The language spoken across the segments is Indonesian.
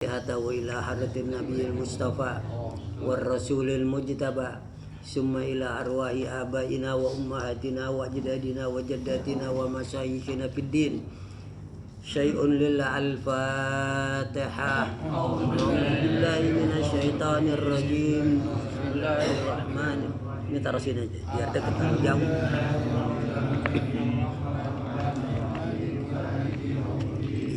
الفاتحة وإلى حضرة النبي المصطفى والرسول المجتبى ثم إلى أرواح آبائنا وأمهاتنا وأجدادنا وجداتنا ومشايخنا في الدين شيء لله. الفاتحة. أعوذ بالله من الشيطان الرجيم. بسم الله الرحمن الرحيم. Ini taruh sini aja biar dekat jauh.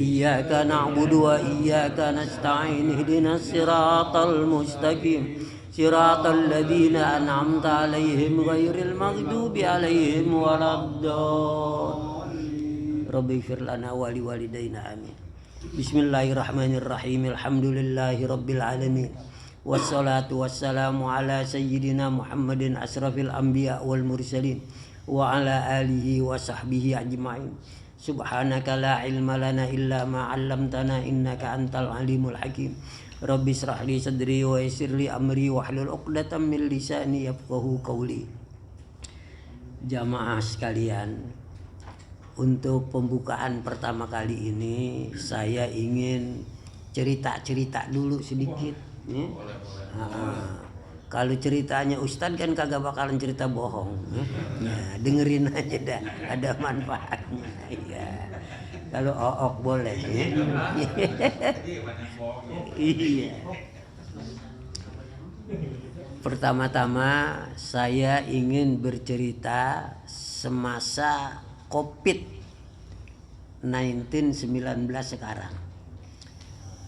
Iyyaka na'budu wa iyyaka nasta'in ihdinas siratal mustaqim siratal ladzina an'amta 'alaihim ghairil maghdubi 'alaihim waladdallin. Rabbi ighfir lana wa liwalidayna amin. Bismillahirrahmanirrahim. Alhamdulillahi rabbil alamin. Wassalatu wassalamu ala sayyidina Muhammadin asrafil anbiya wal mursalin wa ala alihi wa sahbihi ajma'in. Subhanaka la ilma lana illa ma 'allamtana innaka antal alimul hakim. Rabbi israh li sadri wa yassir li amri wahlul 'uqdatam min lisani yafqahu qawli. Jamaah sekalian, untuk pembukaan pertama kali ini saya ingin cerita-cerita dulu sedikit. Kalau ceritanya Ustadz kan kagak bakalan cerita bohong. Dengerin aja dah, ada manfaatnya. Ya. Kalau ook boleh. Iya. Pertama-tama saya ingin bercerita semasa COVID-19 sekarang.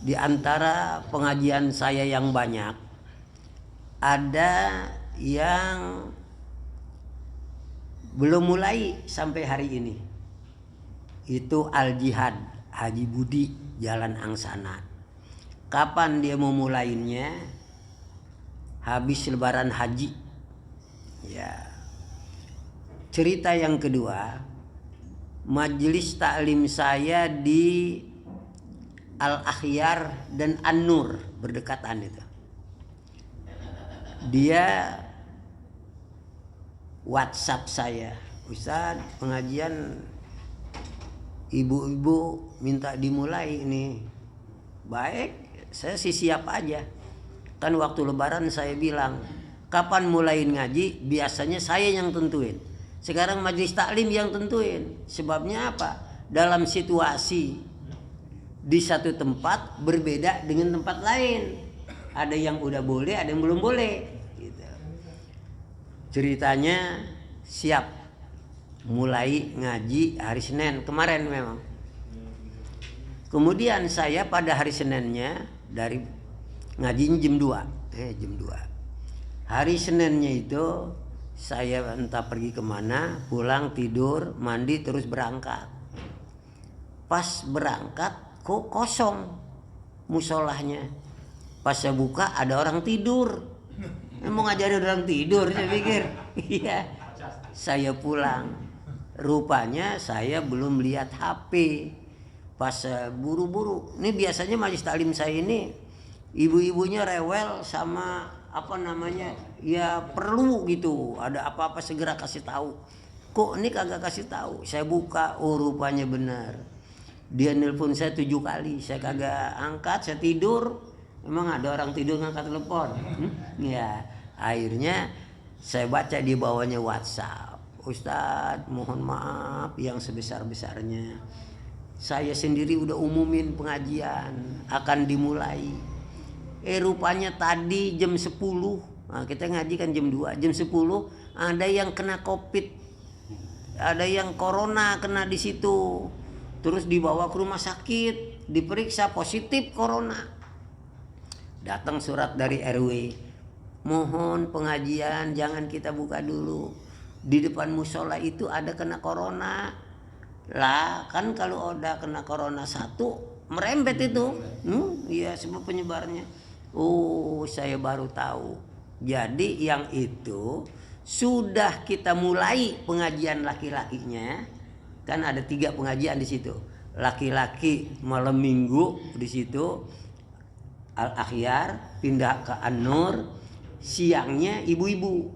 Di antara pengajian saya yang banyak, ada yang belum mulai sampai hari ini. Itu Al-Jihad Haji Budi Jalan Angsana. Kapan dia mau mulainya? Habis lebaran haji. Ya. Cerita yang kedua, majelis taklim saya di Al-Akhyar dan An-Nur berdekatan itu. Dia WhatsApp saya, Ustaz, pengajian ibu-ibu minta dimulai ini. Baik, saya sih siap aja. Kan waktu lebaran saya bilang, kapan mulain ngaji? Biasanya saya yang tentuin. Sekarang majelis taklim yang tentuin. Sebabnya apa? Dalam situasi di satu tempat berbeda dengan tempat lain. Ada yang udah boleh, ada yang belum boleh. Gitu. Ceritanya siap mulai ngaji hari Senin kemarin memang. Kemudian saya pada hari Seninnya dari ngajinya jam 2. Jam 2. Hari Seninnya itu saya entah pergi kemana, pulang tidur, mandi terus berangkat. Pas berangkat kok kosong musolahnya. Pas saya buka ada orang tidur. Mau ngajarin orang tidur saya pikir. Iya. Saya pulang. Rupanya saya belum lihat HP. Pas buru-buru. Ini biasanya majelis taklim saya ini ibu-ibunya rewel sama apa namanya? Ya perlu gitu. Ada apa-apa segera kasih tahu. Kok ini kagak kasih tahu? Saya buka, oh rupanya benar. Dia nelpon saya 7 kali, saya kagak angkat, saya tidur. Emang ada orang tidur ngangkat telepon? Ya, akhirnya saya baca di bawahnya WhatsApp. Ustadz, mohon maaf yang sebesar-besarnya. Saya sendiri udah umumin pengajian akan dimulai. Rupanya tadi jam 10. Nah, kita ngaji kan jam 2, jam 10 ada yang kena COVID. Ada yang corona kena di situ. Terus dibawa ke rumah sakit, diperiksa positif corona. Datang surat dari RW, mohon pengajian jangan kita buka dulu. Di depan musola itu ada kena corona. Lah kan kalau udah kena corona satu, merembet itu. Iya sebab penyebarnya. Oh saya baru tahu. Jadi yang itu sudah kita mulai pengajian laki-lakinya. Kan ada 3 pengajian di situ. Laki-laki malam minggu di situ Al-Akhyar, pindah ke An-Nur, siangnya ibu-ibu.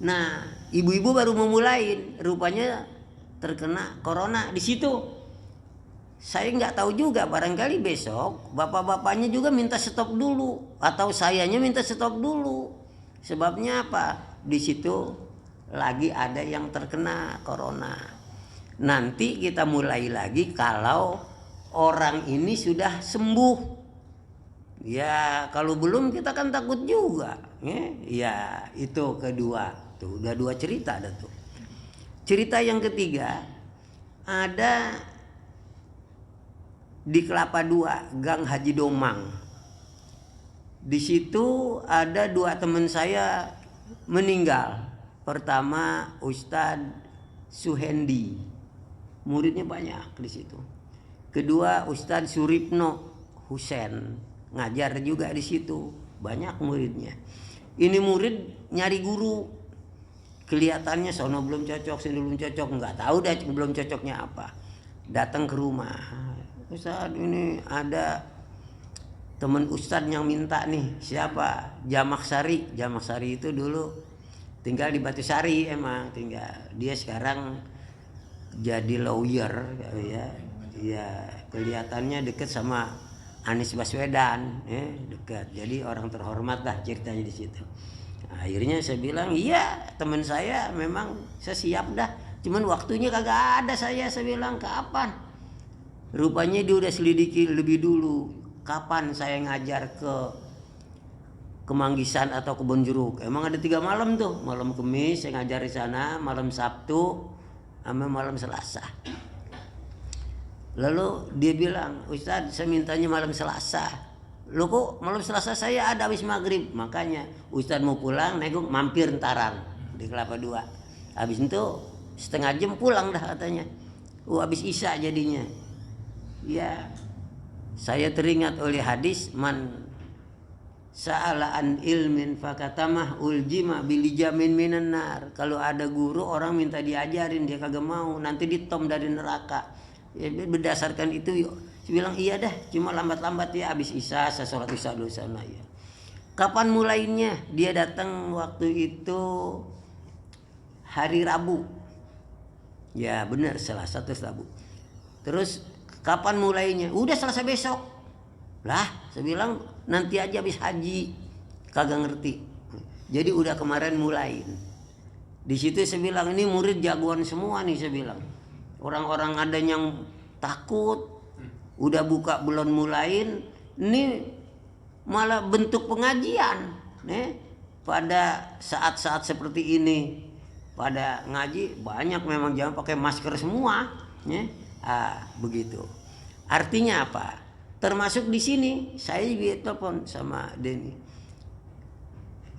Nah, ibu-ibu baru memulai, rupanya terkena corona di situ. Saya nggak tahu juga, barangkali besok bapak-bapaknya juga minta stop dulu atau sayanya minta stop dulu. Sebabnya apa? Di situ lagi ada yang terkena corona. Nanti kita mulai lagi kalau orang ini sudah sembuh. Ya kalau belum kita kan takut juga. Ya itu kedua. Tuh udah 2 cerita ada tuh. Cerita yang ketiga ada di Kelapa II, Gang Haji Domang. Di situ ada 2 teman saya meninggal. Pertama Ustadz Suhendi, muridnya banyak di situ. Kedua Ustadz Suripno Husen, ngajar juga di situ, banyak muridnya. Ini murid nyari guru, kelihatannya sono belum cocok, sini belum cocok, nggak tahu dah belum cocoknya apa. Datang ke rumah, Ustadz ini ada teman Ustadz yang minta nih. Siapa? Jamak Sari. Jamak Sari itu dulu tinggal di Batu Sari, emang tinggal. Dia sekarang jadi lawyer ya. Ya kelihatannya deket sama Anies Baswedan, dekat. Jadi orang terhormat lah ceritanya di situ. Nah, akhirnya saya bilang, iya teman saya memang saya siap dah. Cuman waktunya kagak ada saya bilang, kapan? Rupanya dia udah selidiki lebih dulu. Kapan saya ngajar ke Manggisan atau Kebon Jeruk? Emang ada 3 malam tuh. Malam Kamis saya ngajar di sana, malam Sabtu, sama malam Selasa. Lalu dia bilang, Ustadz saya mintanya malam Selasa. Loh kok malam Selasa saya ada habis maghrib? Makanya Ustadz mau pulang, nengok mampir ntaran di Kelapa II. Habis itu setengah jam pulang dah katanya. Habis Isya jadinya. Ya, saya teringat oleh hadis, man sa'ala an ilmin fakatamah uljima bilijamin minan nar. Kalau ada guru orang minta diajarin dia kagak mau, nanti ditom dari neraka. Ya, berdasarkan itu saya bilang iya dah, cuma lambat-lambat ya habis Isya saya sholat Isya dulu sana ya. Kapan mulainya? Dia datang waktu itu hari Rabu. Ya benar, Selasa terus Rabu. Terus kapan mulainya? Udah Selasa besok. Lah, saya bilang nanti aja habis haji. Kagak ngerti. Jadi udah kemarin mulain. Di situ saya bilang ini murid jagoan semua nih, saya bilang. Orang-orang ada yang takut. Udah buka belum mulain. Ini malah bentuk pengajian. Pada saat-saat seperti ini. Pada ngaji banyak memang jangan pakai masker semua. Begitu. Artinya apa? Termasuk di sini saya juga telepon sama Denny.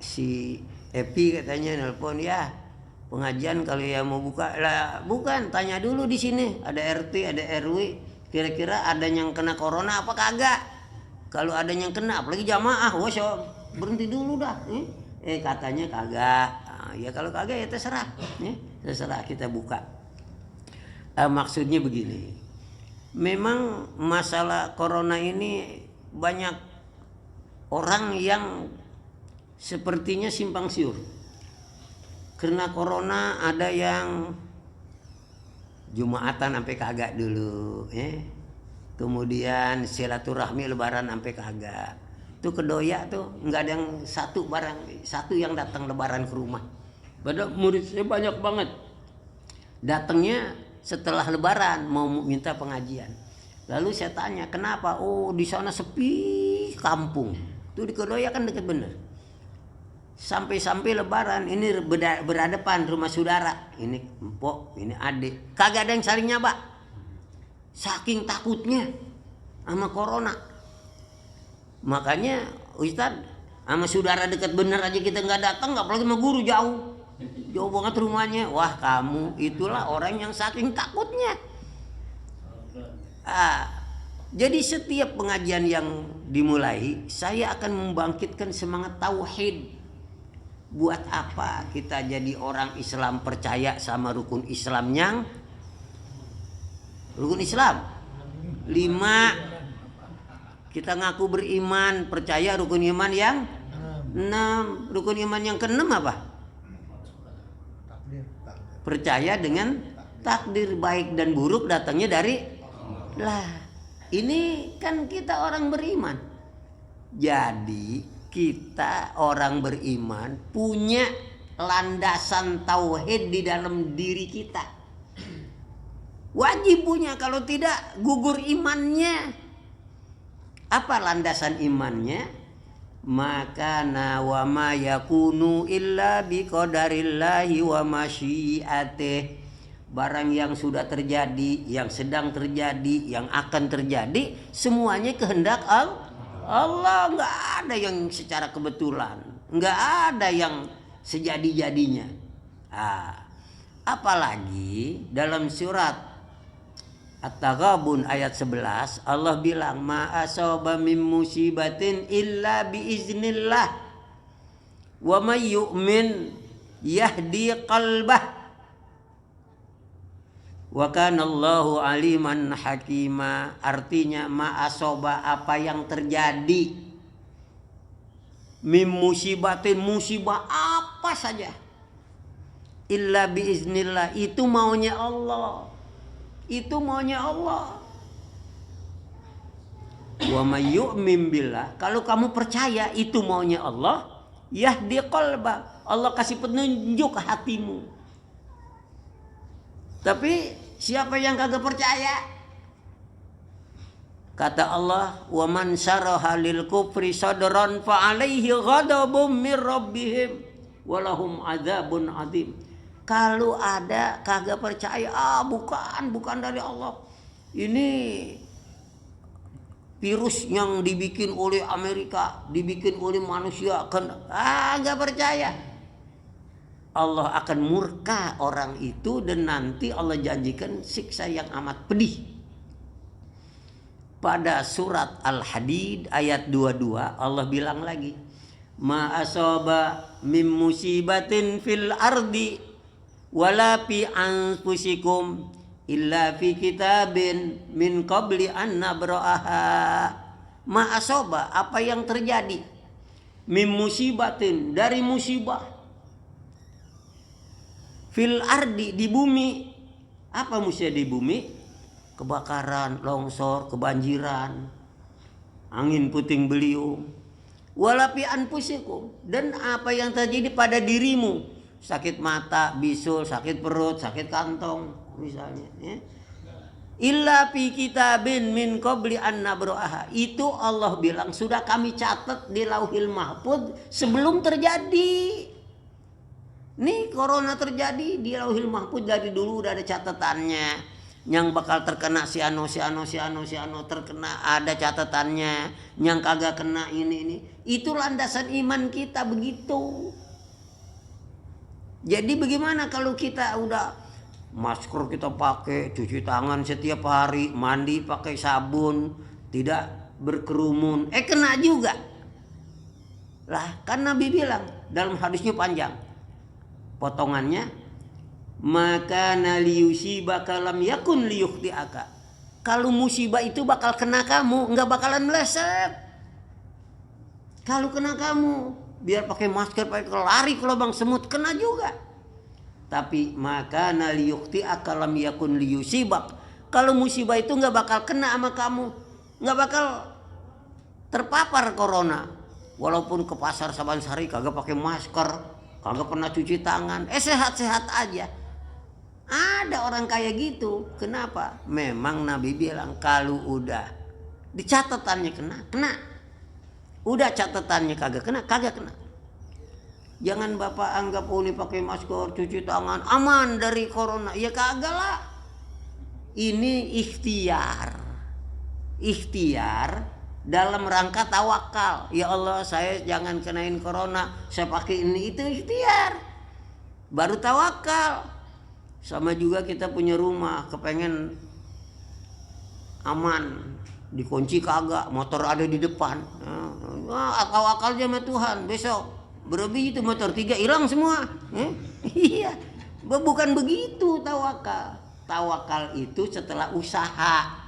Si Epi katanya nelpon, ya pengajian kalau ya mau buka lah, bukan tanya dulu di sini ada RT ada RW kira-kira ada yang kena corona apa kagak. Kalau ada yang kena apalagi jamaah, berhenti dulu dah. Katanya kagak. Ya kalau kagak ya terserah. Terserah kita buka. Maksudnya begini. Memang masalah corona ini banyak orang yang sepertinya simpang siur. Karena corona ada yang Jumatan sampai kagak dulu, kemudian silaturahmi lebaran sampai kagak. Itu kedoya tuh nggak ada yang satu yang datang lebaran ke rumah. Padahal murid saya banyak banget. Datangnya setelah lebaran mau minta pengajian. Lalu saya tanya, kenapa? Oh, di sana sepi kampung. Itu di Kedoya kan deket bener. Sampai-sampai lebaran ini berhadapan rumah saudara. Ini empok, ini adik. Kagak ada yang saling nyaba. Saking takutnya sama corona. Makanya Ustadz sama saudara dekat bener aja kita nggak datang, apalagi sama guru jauh. Jauh banget rumahnya. Wah, kamu itulah orang yang saking takutnya. Jadi setiap pengajian yang dimulai, saya akan membangkitkan semangat tauhid. Buat apa kita jadi orang Islam percaya sama rukun Islam yang rukun Islam 5. Kita ngaku beriman, percaya rukun iman yang 6. Rukun iman yang ke-6 apa? Percaya dengan takdir baik dan buruk datangnya dari Lah, ini kan kita orang beriman. Jadi kita orang beriman punya landasan tauhid di dalam diri kita. Wajib punya, kalau tidak gugur imannya. Apa landasan imannya? Maka wa ma yakunu illa biqadarillahi wa masyiatih. Barang yang sudah terjadi, yang sedang terjadi, yang akan terjadi, semuanya kehendak Allah. Nggak ada yang secara kebetulan, nggak ada yang sejadi-jadinya. Apalagi dalam surat At-Taghabun ayat 11 Allah bilang ma asaba min musibatin illa biiznillah wa may yu'min yahdi qalbah wa kana Allahu aliman hakima. Artinya ma asaba, apa yang terjadi, min musibatin, musibah apa saja, illa biiznillah, itu maunya Allah. Itu maunya Allah. Wa may yu'min billah, kalau kamu percaya itu maunya Allah, yahdi qalbah, Allah kasih petunjuk ke hatimu. Tapi siapa yang kagak percaya? Kata Allah, wa man syaraha lil kufri sadran fa alaihi ghadabun mir rabbihim wa lahum adzabun adzim. Kalau ada kagak percaya, bukan dari Allah. Ini virus yang dibikin oleh Amerika, dibikin oleh manusia, nggak percaya. Allah akan murka orang itu dan nanti Allah janjikan siksa yang amat pedih. Pada surat Al-Hadid ayat 22 Allah bilang lagi, ma asaba mim musibatin fil ardi wala fi anfusikum illa fi kitabin min qabli an nabra'aha. Ma asaba, apa yang terjadi, mim musibatin, dari musibah, fil ardi, di bumi. Apa musibah di bumi? Kebakaran, longsor, kebanjiran, angin puting beliung. Wala fi anfusikum, dan apa yang terjadi pada dirimu, sakit mata, bisul, sakit perut, sakit kantong misalnya, ya. Illa fi kitabin min qabli an nabra'aha. Itu Allah bilang sudah kami catat di Lauhil Mahfuz sebelum terjadi. Nih corona terjadi di Lauhil Mahfuz dari dulu udah ada catatannya. Yang bakal terkena si ano terkena, ada catatannya. Yang kagak kena ini. Itu landasan iman kita begitu. Jadi bagaimana kalau kita udah masker kita pakai, cuci tangan setiap hari, mandi pakai sabun, tidak berkerumun, kena juga. Lah kan Nabi bilang dalam hadisnya panjang, potongannya, maka naliyusibaka lam yakun liyukhti'aka. Kalau musibah itu bakal kena kamu, nggak bakalan meleset. Kalau kena kamu, biar pakai masker, pakai lari ke lubang semut, kena juga. Tapi maka naliyukhti'aka lam yakun liyusibak. Kalau musibah itu nggak bakal kena sama kamu, nggak bakal terpapar corona. Walaupun ke pasar Sabansari kagak pakai masker, kagak pernah cuci tangan, sehat-sehat aja. Ada orang kayak gitu. Kenapa? Memang Nabi bilang kalau udah di catatannya kena. Udah catatannya kagak kena. Jangan Bapak anggap ini pakai masker, cuci tangan, aman dari corona. Ya kagak lah. Ini ikhtiar dalam rangka tawakal. Ya Allah, saya jangan kenain corona, saya pakai ini, itu ikhtiar. Baru tawakal. Sama juga kita punya rumah, kepengen aman, dikunci kagak, motor ada di depan. Akal-akal aja sama Tuhan, besok berlebih itu motor 3 hilang semua. Iya, bukan begitu tawakal. Tawakal itu setelah usaha,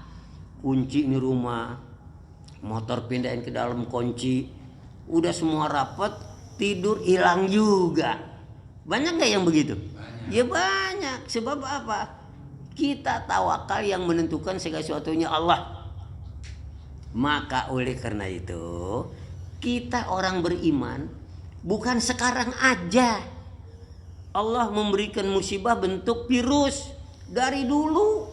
kunci ini rumah, motor pindahin ke dalam kunci, udah semua rapet, tidur hilang juga. Banyak gak yang begitu? Ya banyak. Sebab apa? Kita tawakal yang menentukan segala sesuatunya Allah. Maka oleh karena itu kita orang beriman bukan sekarang aja Allah memberikan musibah bentuk virus, dari dulu.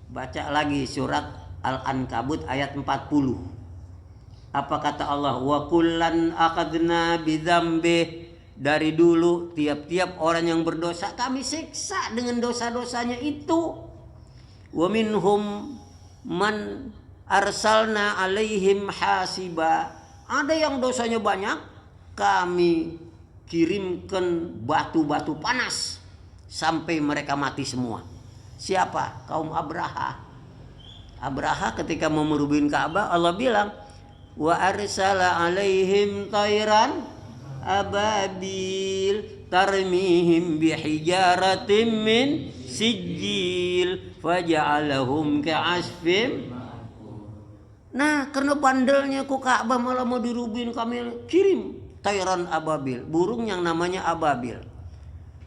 Baca lagi surat Al-Ankabut ayat 40. Apa kata Allah? Wa kullan akhadna bidzambih. Dari dulu tiap-tiap orang yang berdosa kami siksa dengan dosa-dosanya itu. Wa minhum man arsalna alaihim hasiba. Ada yang dosanya banyak, kami kirimkan batu-batu panas sampai mereka mati semua. Siapa? Kaum Abraha. Abraha ketika mau merubuhin Ka'bah, Allah bilang, wa arsala alaihim tayran ababil tarmihim bihijaratin min sijil faja'alahum ka'asfim. Nah, karena bandelnya kok Ka'bah malah mau dirubuhin, kami kirim tayran ababil, burung yang namanya ababil.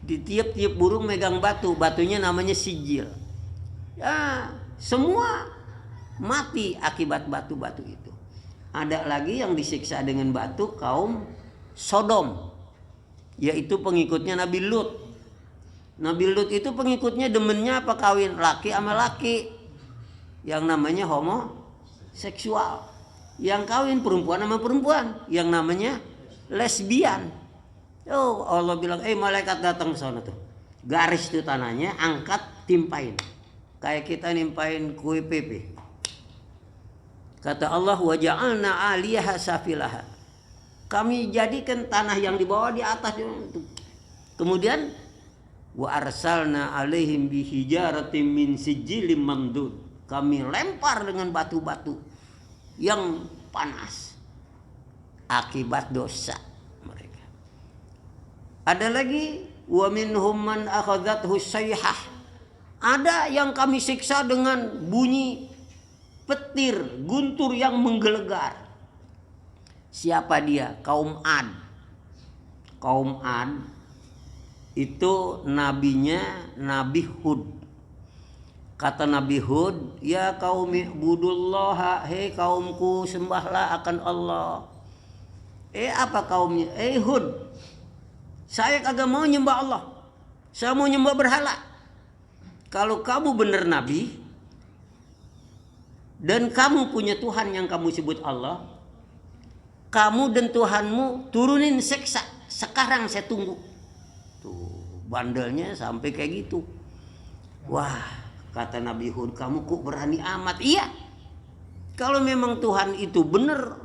Di tiap-tiap burung megang batu, batunya namanya sijil. Ya, semua mati akibat batu-batu itu. Ada lagi yang disiksa dengan batu kaum Sodom, yaitu pengikutnya Nabi Lut. Nabi Lut itu pengikutnya demennya apa? Kawin laki sama laki, yang namanya homoseksual. Yang kawin perempuan sama perempuan, yang namanya lesbian. Oh, Allah bilang, malaikat datang ke sana tuh, garis tuh tanahnya, angkat, timpain, kayak kita nimpain kue pepe. Kata Allah, wa ja'alna 'aliyaha safilaha. Kami jadikan tanah yang di bawah di atas. Kemudian wa arsalna 'alaihim bihijaratin min sijilin mamdud. Kami lempar dengan batu-batu yang panas akibat dosa mereka. Ada lagi, wa minhum man akhadhathu sayhah. Ada yang kami siksa dengan bunyi petir, guntur yang menggelegar. Siapa dia? Kaum Ad. Kaum Ad itu nabinya Nabi Hud. Kata Nabi Hud, ya kaum ibudullaha, hei kaumku sembahlah akan Allah. Apa kaumnya? Hud, saya kagak mau nyembah Allah, saya mau nyembah berhala. Kalau kamu benar nabi dan kamu punya Tuhan yang kamu sebut Allah, kamu dan Tuhanmu turunin siksa. Sekarang saya tunggu. Tuh, bandelnya sampai kayak gitu. Wah, kata Nabi Hud, kamu kok berani amat? Iya, kalau memang Tuhan itu benar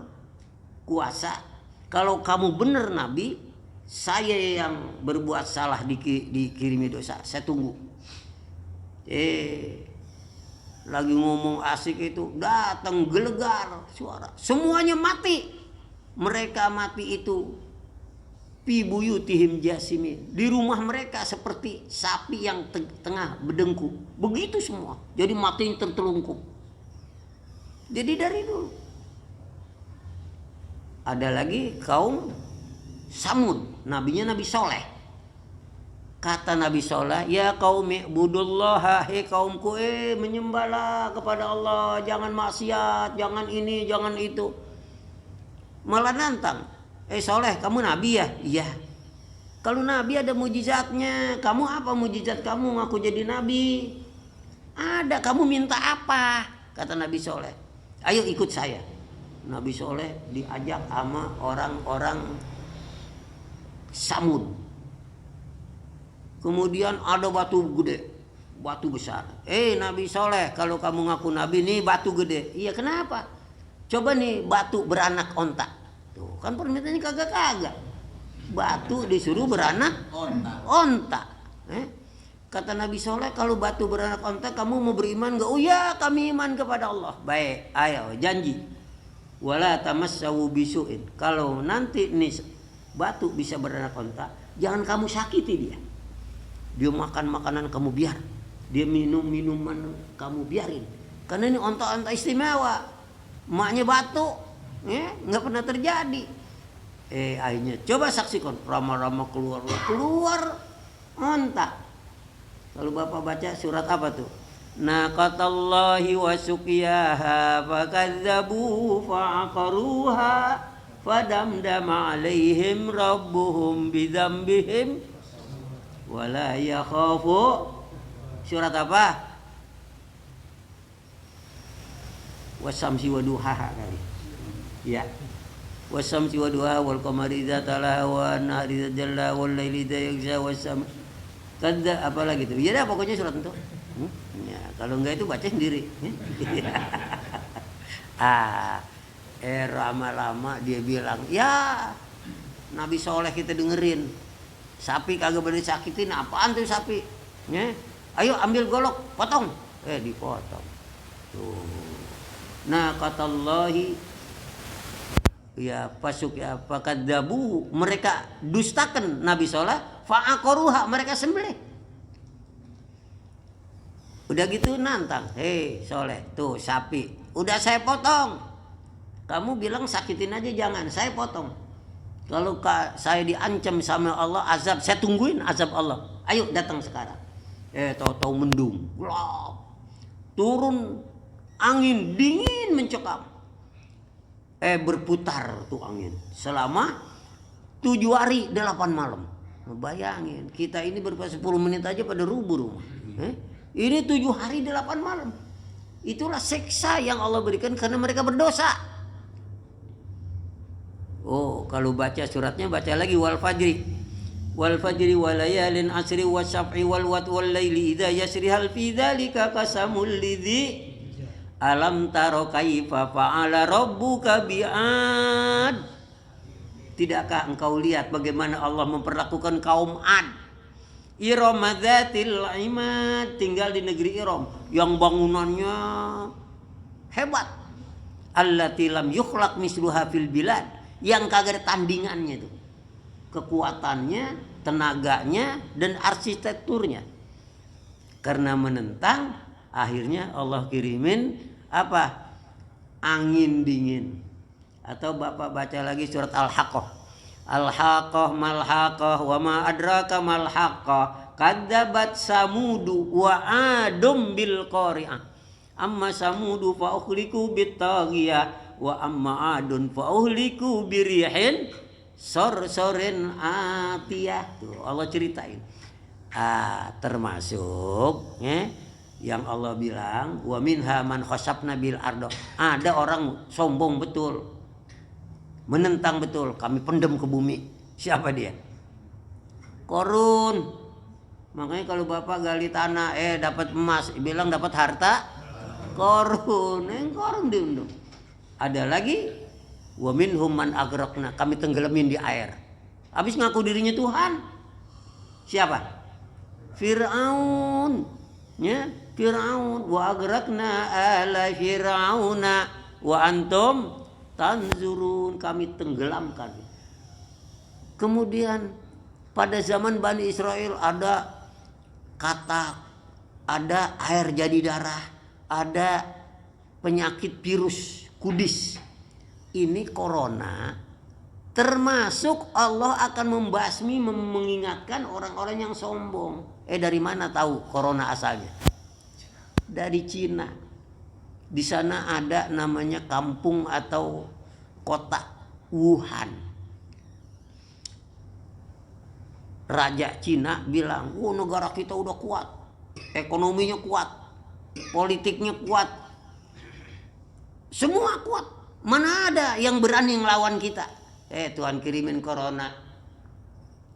kuasa, kalau kamu benar nabi, saya yang berbuat salah dikirimi dosa, saya tunggu. Lagi ngomong asik itu, datang gelegar suara, semuanya mati. Mereka mati itu fi buyutihim jasimin, di rumah mereka seperti sapi yang tengah berdengku. Begitu semua, jadi mati tertelungkup. Jadi dari dulu. Ada lagi kaum Samud, nabinya Nabi Soleh. Kata Nabi Soleh, ya kaum ibudullaha, hei kaumku, menyembahlah kepada Allah, jangan maksiat, jangan ini, jangan itu. Malah nantang, Soleh, kamu nabi ya? Iya. Kalau nabi ada mujizatnya, kamu apa mujizat kamu ngaku jadi nabi? Ada, kamu minta apa? Kata Nabi Soleh, ayo ikut saya. Nabi Soleh diajak sama orang-orang Samud. Kemudian ada batu gede, batu besar. Nabi Soleh, kalau kamu ngaku nabi nih batu gede. Iya, kenapa? Coba nih batu beranak onta. Tuh, kan permintaannya kagak-kagak. Batu disuruh beranak onta. Kata Nabi Soleh, kalau batu beranak onta kamu mau beriman gak? Oh ya, kami iman kepada Allah. Baik, ayo janji. Wala tamassawu bisu'in. Kalau nanti nih batu bisa beranak onta, jangan kamu sakiti dia. Dia makan makanan kamu biar, dia minum minuman kamu biarin. Karena ini onta-onta istimewa, emaknya batu, nggak pernah terjadi. Akhirnya coba saksikan, rama-rama keluar onta. Kalau Bapak baca surat apa tuh? Naqatallahi wa suqiyaha fakadzabu fa'aqaruha fadamdama alaihim rabbuhum bidzambihim wala yakhafu. Surat apa? Wasamsi wa duhaha kali. Ya. Wasamsi wa duhaha wal qamari idza talaha wan nahari idza jalla wal laili idza yaghsha wasam. Kada apa lagi tuh? Ya dah pokoknya surat itu. Ya, kalau enggak itu baca sendiri. Lama-lama dia bilang, "Ya, Nabi Soleh kita dengerin. Sapi kagak boleh sakitin, apaan tuh sapi? Ya, ayo ambil golok, potong." Dipotong. Tuh. Nah, katallahi ya pasuk ya fakadzabu, mereka dustakan Nabi Soleh, fa'aqaruha, mereka sembelih. Udah gitu nantang, Soleh, tuh sapi, udah saya potong. Kamu bilang sakitin aja jangan, saya potong. Kalau saya diancam sama Allah azab, saya tungguin azab Allah. Ayo datang sekarang. Tahu-tahu mendung, gelap, turun angin dingin mencekam. Berputar tuh angin selama 7 hari 8 malam. Bayangin, kita ini baru 10 menit aja pada rubuh rumah. Ini 7 hari 8 malam. Itulah siksa yang Allah berikan karena mereka berdosa. Kalau baca suratnya baca lagi wal fajri wal layalin asri wasyaf'i wal wat wal laili idza yasri hal fi dzalika qasamul lidzi alam taro kaifa fa'ala rabbuka bi'ad. Tidakkah engkau lihat bagaimana Allah memperlakukan kaum Ad? Iram dzatil imad, tinggal di negeri Iram yang bangunannya hebat. Allati lam yukhlaq misluha fil bilad, yang kagak ada tandingannya itu. Kekuatannya, tenaganya dan arsitekturnya. Karena menentang, akhirnya Allah kirimin apa? Angin dingin. Atau Bapak baca lagi surat Al-Haqqah. Al-Haqqah mal-Haqqah wa ma adraka mal-Haqqah kadzabat samudu wa adum bil qari'ah. Amma samudu fa ukhliku bit taghiyah wa amma adun fa ukhliku birihin sorsorin atiyah. Tuh Allah ceritain. Termasuk yang Allah bilang wa minha man khasabna bil ardo. Ada orang sombong betul, menentang betul, kami pendem ke bumi. Siapa dia? Korun. Makanya kalau Bapak gali tanah dapat emas, bilang dapat harta korun. Korun diundung. Ada lagi wa minhum man agraqna, kami tenggelamin di air. Habis ngaku dirinya Tuhan. Siapa? Fir'aun. Ya, Fir'aun wa agraqna ala fir'auna wa antum tanzurun, kami tenggelamkan. Kemudian pada zaman Bani Israel ada katak, ada air jadi darah, ada penyakit virus kudis. Ini corona, termasuk Allah akan membasmi, mengingatkan orang-orang yang sombong. Dari mana tahu corona asalnya? Dari Cina. Di sana ada namanya kampung atau kota Wuhan. Raja Cina bilang, negara kita udah kuat, ekonominya kuat, politiknya kuat, semua kuat. Mana ada yang berani ngelawan kita? Tuhan kirimin corona,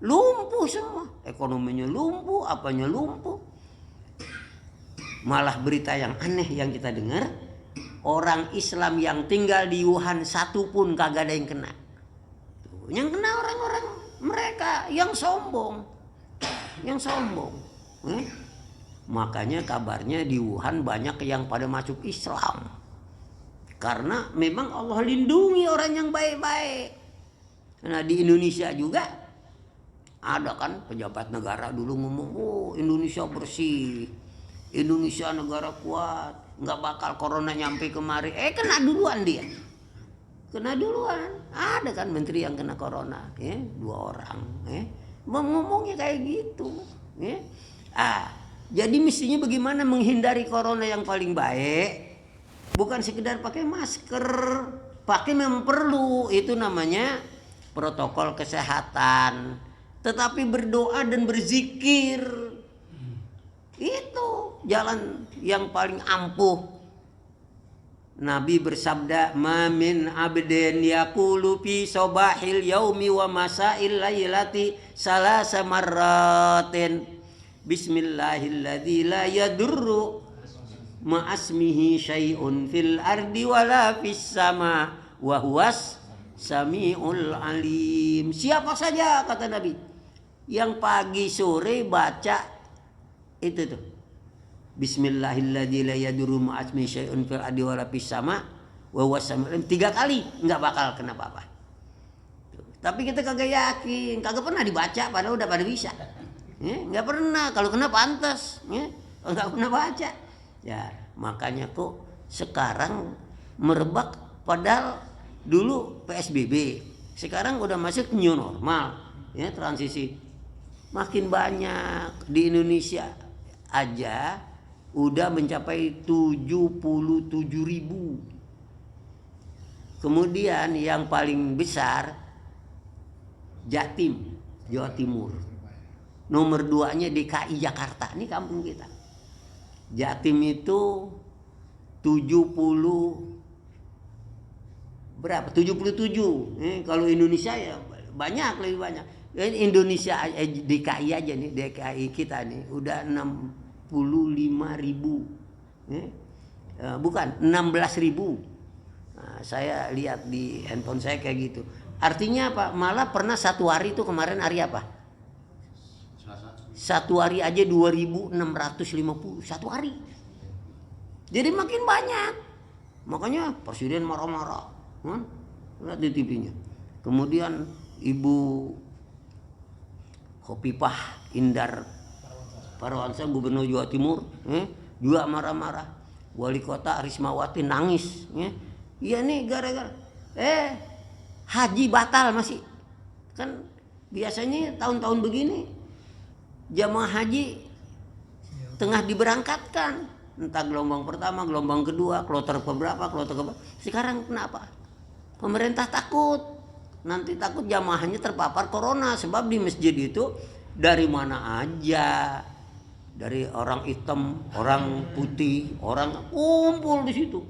lumpuh semua, ekonominya lumpuh, apanya lumpuh. Malah berita yang aneh yang kita dengar, orang Islam yang tinggal di Wuhan satu pun kagak ada yang kena. Yang kena orang-orang mereka yang sombong, Makanya kabarnya di Wuhan banyak yang pada masuk Islam, karena memang Allah lindungi orang yang baik-baik. Nah di Indonesia juga ada kan pejabat negara dulu ngomong, Indonesia bersih, Indonesia negara kuat, nggak bakal corona nyampe kemari. Kena duluan dia. Kena duluan. Ada kan menteri yang kena corona, 2 orang. Ngomongnya kayak gitu. Jadi mestinya bagaimana menghindari corona yang paling baik? Bukan sekedar pakai masker, pakai memang perlu, itu namanya protokol kesehatan. Tetapi berdoa dan berzikir, itu jalan yang paling ampuh. Nabi bersabda, "Ma min abdin yaqulu fi sabahil yaumi wa masail lailati salasa marratin bismillahilladzi la yadurru ma'asmihi syai'un fil ardi wala fis sama wa huwas samiul alim." Siapa saja, kata Nabi, yang pagi sore baca itu tuh, bismillahilladzi la yadurru ma'asmihi syai'un fil ardi wala fis sama wa huwas samiul alim 3 kali, nggak bakal kena apa-apa. Tapi kita kagak yakin, kagak pernah dibaca, padahal udah pada bisa. Nggak pernah, kalau kena pantas, nggak pernah baca. Ya makanya kok sekarang merebak, padahal dulu PSBB, sekarang udah masuk new normal, ya transisi. Makin banyak di Indonesia aja udah mencapai 77.000. Kemudian yang paling besar Jatim, Jawa Timur. Nomor 2-nya DKI Jakarta, ini kampung kita. Jatim itu 77. Kalau Indonesia ya banyak, lebih banyak. Indonesia DKI aja nih, DKI kita nih udah 65.000. Bukan 16.000. Nah, saya lihat di handphone saya kayak gitu. Artinya apa? Malah pernah satu hari itu, kemarin hari apa? Satu hari aja 2.650 satu hari. Jadi makin banyak. Makanya presiden marah-marah. Lihat di TV-nya. Kemudian Ibu Khofifah Indar Parawansa, Gubernur Jawa Timur, juga marah-marah. Wali Kota Rismawati nangis. Iya nih gara-gara haji batal masih. Kan biasanya tahun-tahun begini jamaah haji tengah diberangkatkan, entah gelombang pertama, gelombang kedua, kloter keberapa. Sekarang kenapa? Pemerintah takut, nanti takut jamaahnya terpapar corona, sebab di masjid itu dari mana aja, dari orang hitam, orang putih, orang kumpul di situ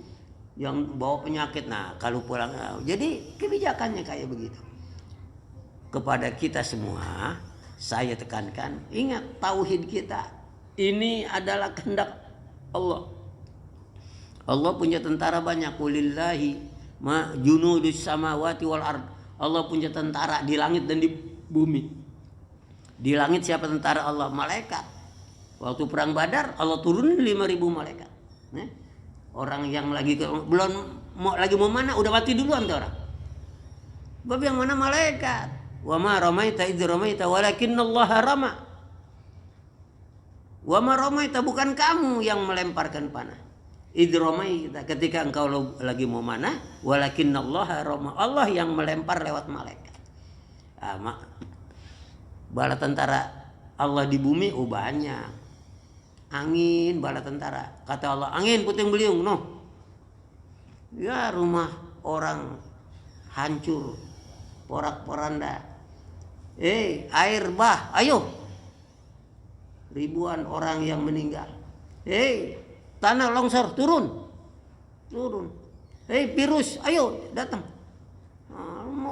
yang bawa penyakit. Nah kalau pulang, jadi kebijakannya kayak begitu. Kepada kita semua saya tekankan, ingat tauhid kita ini adalah kehendak Allah. Allah punya tentara banyak. Qulillahi ma junudus samawati wal ard. Allah punya tentara di langit dan di bumi. Di langit siapa tentara Allah? Malaikat. Waktu perang Badar Allah turunin 5.000 malaikat. Orang yang lagi belum mau mana udah mati duluan tuh orang. Sebab yang mana malaikat. Wa ma ramaita idz ramaita walakinallaha rama. Wa ma ramaita, bukan kamu yang melemparkan panah. Idz ramaita, ketika engkau lagi mau mana, walakinallaha rama. Allah yang melempar lewat malaikat. Bala tentara Allah di bumi banyak. Angin bala tentara. Kata Allah, angin puting beliung, noh. Ya rumah orang hancur, porak-poranda. Air bah, ayo. Ribuan orang yang meninggal. Tanah longsor, turun. Virus, ayo datang.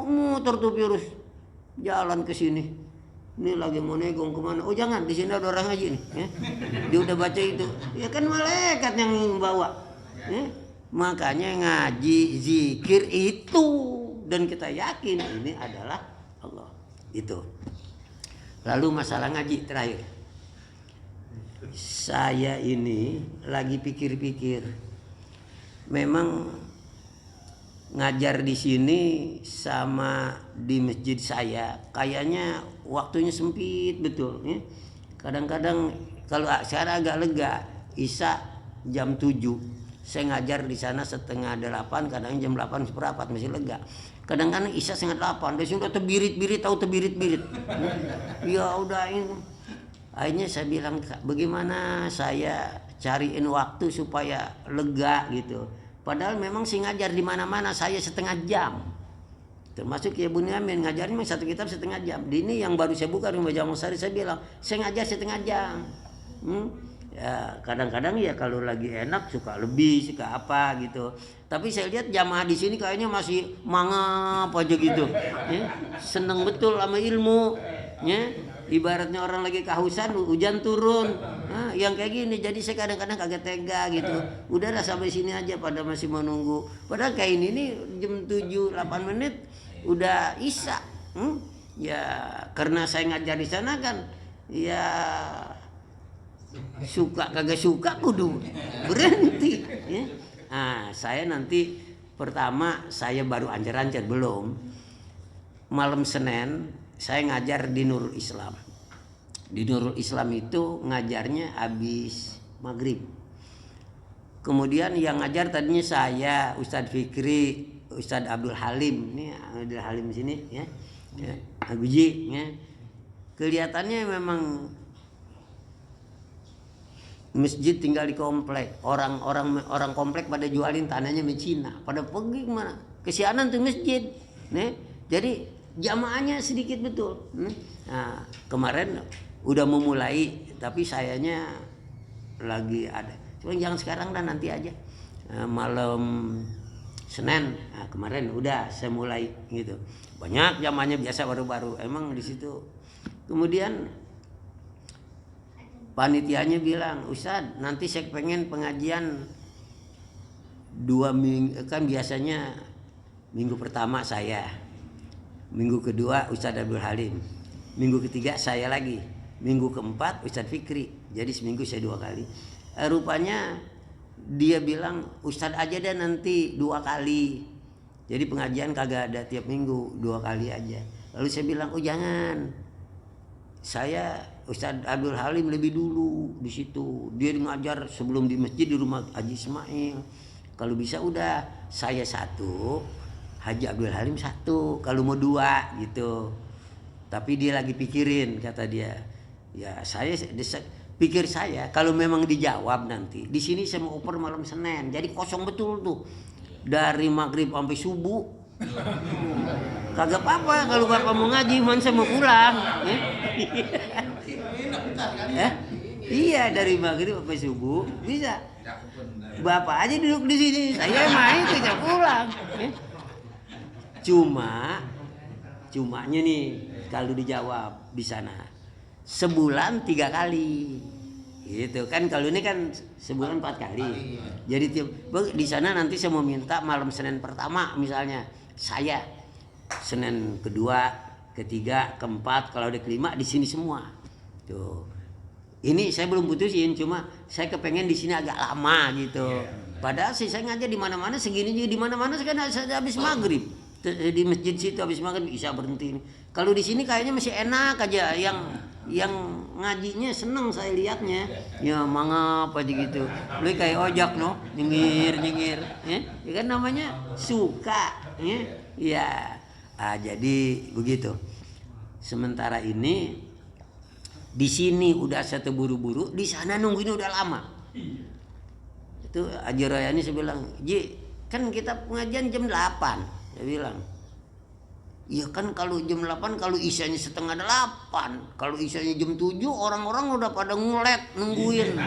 Muter tuh virus, jalan ke sini. Ini lagi mau negong kemana? Oh jangan, di sini ada orang haji nih. Dia udah baca itu. Ya kan malaikat yang bawa. Makanya ngaji, zikir itu, dan kita yakin ini adalah Allah. Itu. Lalu masalah ngaji terakhir. Saya ini lagi pikir-pikir. Memang ngajar di sini sama di masjid saya kayaknya waktunya sempit betul. Kadang-kadang kalau sekarang agak lega, Isya jam 7. Saya ngajar di sana 7:30, kadang jam 8:15 masih lega. Kadang-kadang Isya 7:30, dia sudah terbirit-birit, tahu terbirit-birit. Ya udah ini. Akhirnya saya bilang, bagaimana saya cariin waktu supaya lega gitu. Padahal memang sih ngajar di mana-mana saya setengah jam. Termasuk ya Bunyamin ngajarnya memang satu kitab setengah jam. Ini yang baru saya buka Rumah Jamu Sari, saya bilang saya ngajar setengah jam. Ya kadang-kadang ya kalau lagi enak suka lebih, suka apa gitu. Tapi saya lihat jamaah di sini kayaknya masih mangap aja gitu. Ya, seneng betul sama ilmu. Ya, ibaratnya orang lagi kehausan, hujan turun. Nah, yang kayak gini, jadi saya kadang-kadang kagak tega gitu. Udahlah sampai sini aja, pada masih mau nunggu. Padahal kayak ini nih jam 7-8 menit udah isya. Ya karena saya ngajar di sana kan, ya suka kagak suka kudu berhenti. Ya. Nah, saya nanti pertama saya baru ancar-ancar belum. Malam Senin saya ngajar di Nurul Islam. Di Nurul Islam itu ngajarnya habis maghrib. Kemudian yang ngajar tadinya saya, Ustadz Fikri, Ustadz Abdul Halim. Ini Abdul Halim di sini ya. Aguji ya. Kelihatannya memang masjid tinggal di komplek. Orang komplek pada jualin tanahnya di Cina. Pada pergi kemana? Kesianan tuh masjid. Nih, jadi jamaahnya sedikit betul. Nah, kemarin udah memulai, tapi sayanya lagi ada. Cuma jangan sekarang dan nanti aja. Malam Senin, nah, kemarin udah saya mulai gitu. Banyak jamaahnya biasa baru-baru. Emang di situ. Kemudian panitianya bilang, Ustadz nanti saya pengen pengajian 2 minggu, kan biasanya minggu pertama saya, minggu kedua Ustadz Abdul Halim, minggu ketiga saya lagi, minggu keempat Ustadz Fikri. Jadi seminggu saya 2 kali. Rupanya dia bilang Ustadz aja deh nanti 2 kali. Jadi pengajian kagak ada tiap minggu, 2 kali aja. Lalu saya bilang, oh jangan, saya Ustadz Abdul Halim lebih dulu di situ. Dia ngajar sebelum di masjid di rumah Haji Ismail. Kalau bisa udah saya 1, Haji Abdul Halim 1. Kalau mau 2 gitu. Tapi dia lagi pikirin, kata dia. Ya saya pikir saya kalau memang dijawab nanti di sini saya mau oper malam Senin. Jadi kosong betul tuh dari maghrib sampai subuh. Kagak apa-apa kalau bapak mau ngaji, man saya mau pulang. Iya dari maghrib sampai subuh bisa. Bapak aja duduk di sini, saya main saya pulang. Cumanya nih kalau dijawab di sana sebulan 3 kali. Gitu kan, kalau ini kan sebulan 4 kali. Jadi di sana nanti saya mau minta malam Senin pertama misalnya saya, Senin kedua, ketiga, keempat, kalau ada kelima di sini semua. Tuh. Ini saya belum putusin, cuma saya kepengen di sini agak lama gitu. Padahal sih saya ngajar di mana-mana segini juga, di mana-mana saya habis maghrib. Di masjid situ habis maghrib bisa berhenti. Kalau di sini kayaknya masih enak aja, yang ngajinya seneng saya lihatnya. Ya mangap aja gitu. Lu kayak ojak no, nyengir, ya kan namanya suka, ya. Ya. Jadi begitu. Sementara ini di sini udah saya terburu-buru, di sana nungguin udah lama. Itu Haji Royani saya bilang, Ji, kan kita pengajian jam 8. Saya bilang, iya kan kalau jam 8, kalau isyanya setengah 8, kalau isyanya jam 7 orang-orang udah pada ngulet nungguin,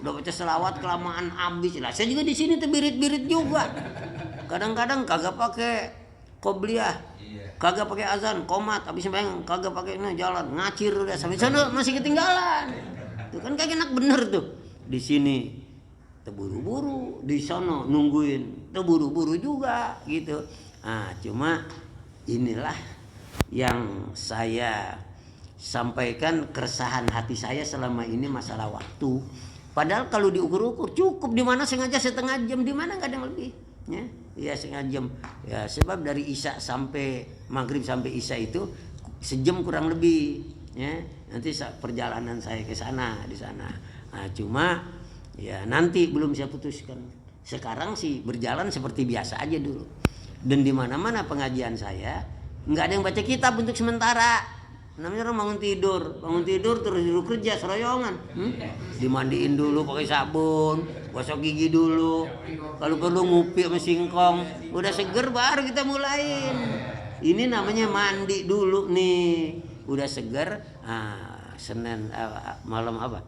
udah baca selawat kelamaan habis lah. Saya juga di sini terbirit-birit juga, kadang-kadang kagak pakai qobliyah, kagak pakai azan, qomat, habis sembahyang kagak pakai jalan ngacir udah sampai sana masih ketinggalan. Tuh kan kagak enak bener tuh. Di sini terburu-buru, di sana nungguin terburu-buru juga gitu. Nah, cuma inilah yang saya sampaikan keresahan hati saya selama ini masalah waktu. Padahal kalau diukur-ukur cukup, di mana saya ngajar setengah jam, di mana nggak ada yang lebih. Ya setengah jam. Ya sebab dari isya sampai maghrib sampai isya itu sejam kurang lebih. Ya nanti perjalanan saya ke sana di sana. Nah, cuma ya nanti belum saya putuskan. Sekarang sih berjalan seperti biasa aja dulu. Dan di mana-mana pengajian saya nggak ada yang baca kitab untuk sementara. Namanya orang bangun tidur terus dulu kerja seroyongan. Dimandiin dulu pakai sabun, gosok gigi dulu. Kalau perlu ngupi sama singkong, udah seger baru kita mulain. Ini namanya mandi dulu nih, udah seger. Senin malam apa?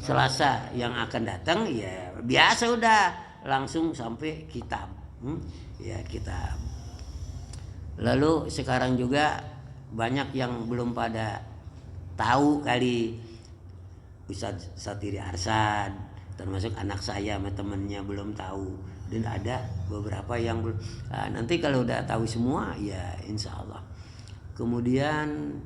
Selasa yang akan datang ya biasa udah langsung sampai kitab. Ya kitab. Lalu sekarang juga banyak yang belum pada tahu kali Ustadz Satiri Arsad, termasuk anak saya sama temennya belum tahu, dan ada beberapa yang belum. Nanti kalau udah tahu semua ya insya Allah. Kemudian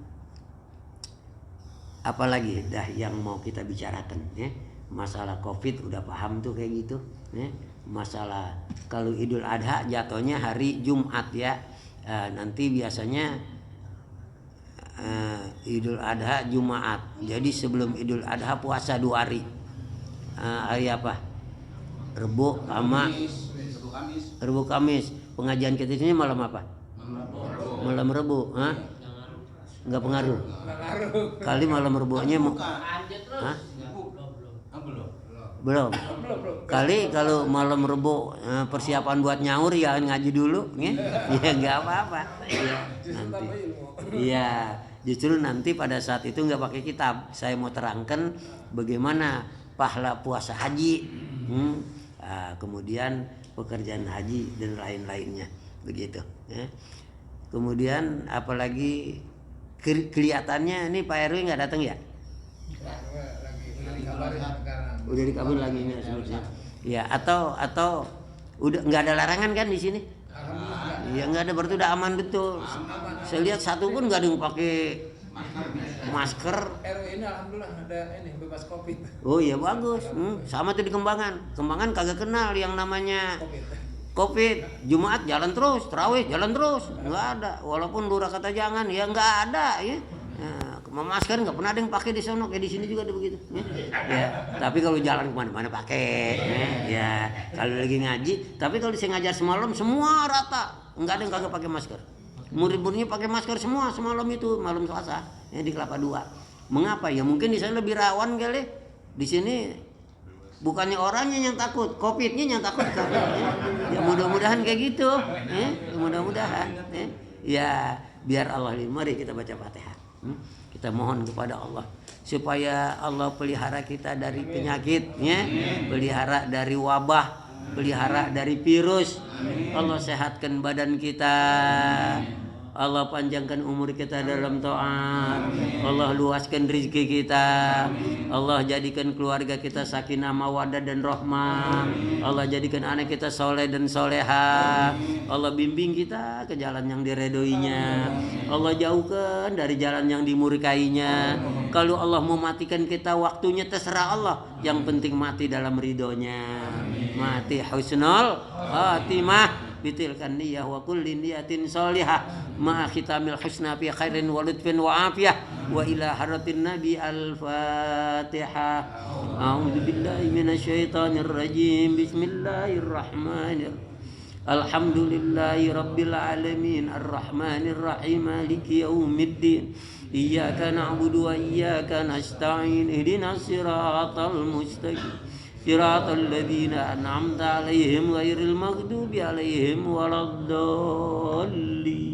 apalagi dah yang mau kita bicarakan ya, masalah COVID udah paham tuh kayak gitu ya. Masalah kalau Idul Adha jatuhnya hari Jumat ya. Nanti biasanya Idul Adha Jumat. Jadi sebelum Idul Adha puasa 2 hari. Hari apa? Rebo sama Rebo Kamis. Pengajian kita ini malam apa? Malam Rebo. Enggak pengaruh. Kali malam Rebonya belum. Kali kalau malam Rebo persiapan buat nyaur ya ngaji dulu, ya nggak apa-apa. Ya, nanti. Iya, justru nanti pada saat itu nggak pakai kitab. Saya mau terangkan bagaimana pahala puasa haji, kemudian pekerjaan haji dan lain-lainnya, begitu. Ya. Kemudian apalagi kelihatannya ini Pak RW nggak datang ya? Udah dikabarin lagi ini sebetulnya. Ya atau udah nggak ada larangan kan di sini? Iya nggak ada, berarti udah aman betul. Saya lihat satu pun nggak ada yang pakai masker. RW ini alhamdulillah ada ini bebas COVID. Oh iya bagus. Sama tuh di Kembangan. Kembangan kagak kenal yang namanya COVID. Jumat jalan terus, tarawih jalan terus, nggak ada. Walaupun lurah kata jangan, ya nggak ada ya. Masker nggak pernah ada yang pakai di sono, kayak di sini juga ada begitu. Ya. Tapi kalau jalan kemana-mana pakai. Ya. Kalau lagi ngaji, tapi kalau saya ngajar semalam semua rata, nggak ada yang kagak pakai masker. Murid-muridnya pakai masker semua semalam itu, malam Selasa, ya, di Kelapa II. Mengapa? Ya mungkin di sana lebih rawan kali. Di sini bukannya orangnya yang takut, COVID-nya yang takut kali. Ya mudah-mudahan kayak gitu. Mudah-mudahan. Ya biar Allah lindungi. Mari kita baca Fatihah. Kita mohon kepada Allah supaya Allah pelihara kita dari penyakit, ya, pelihara dari wabah, pelihara dari virus. Allah sehatkan badan kita, Allah panjangkan umur kita dalam taat, Allah luaskan rezeki kita, Allah jadikan keluarga kita sakinah mawaddah dan rahmah, Allah jadikan anak kita soleh dan soleha, Allah bimbing kita ke jalan yang diredoinya, Allah jauhkan dari jalan yang dimurkainya. Kalau Allah mau matikan kita, waktunya terserah Allah, yang penting mati dalam ridhonya, mati husnul khatimah bitilkan niyah wa kulli niyatin salihah ma khitamil husna fi khairin wa lutfin wa afiyah wa ila haratin nabi al-fatihah. A'udzu billahi minasyaitonir rajim. Bismillahirrahmanirrahim. Alhamdulillahi rabbil alamin arrahmanir rahim maliki yaumiddin. Iyyaka na'budu wa iyyaka nasta'in. Ihdinas siratal mustaqim. صراط الذين أنعمت عليهم غير المغضوب عليهم ولا الضالين.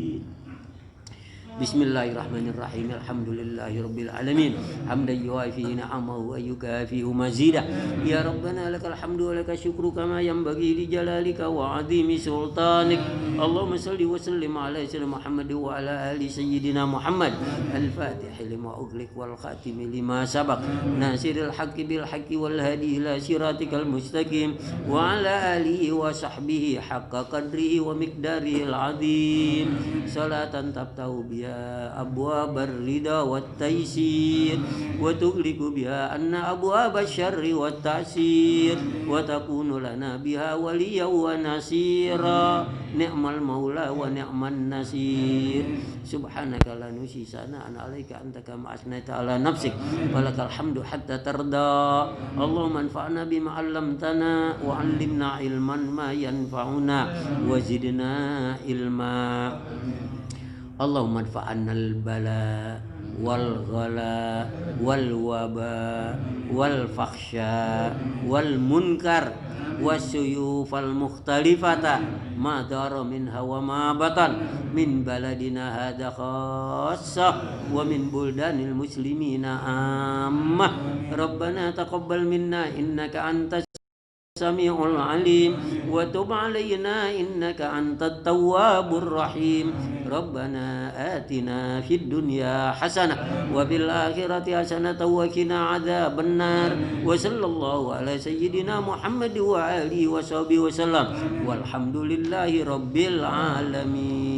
Bismillahirrahmanirrahim. Alhamdulillahi rabbil alamin. Hamdan yuwafi ni'amahu wa yukafi mazidah. Ya Rabbana lakal hamdu wa lakal syukru kama yanbaghi li jalalika wa 'azimi sultanik. Allahumma shalli wa sallim ala sayyidina Muhammad wa ala ali sayyidina Muhammad. Al-Fatih lima ughliq wal khatim lima sabaq. Nasiril haqqi bil haqqi wal hadi ila siratikal mustaqim wa ala alihi wa sahbihi haqqa qadrihi wa miqdarihi al-'azim. Salatan tabtahu biha أبواب الرضا والتيسير وتغلق بها أن أبواب الشر والتعسير وتكون لنا بها وليا ونصيرا نعم المولى ونعم النصير. سبحانك لا نحصي ثناء عليك أنت كما أثنيت على نفسك ولك الحمد حتى ترضى. اللهم انفعنا بما علمتنا وعلمنا علما ما ينفعنا وزدنا علما. Allahumma adfa'anna al-bala wal ghala wal waba wal fakhsha wal munkar wasyuyufal mukhtalifata ma dara minha wa ma batan min baladina hadha khassah wa min buldanil muslimina ammah rabbana taqabbal minna innaka antas sami'ul alim wa tub alaina innaka antat tawwabur rahim rabbana atina fid dunya hasanah wa fil akhirati hasanah wa qina adzabannar wa sallallahu ala sayyidina Muhammad wa alihi wa sahbihi wa sallam walhamdulillahi rabbil alamin.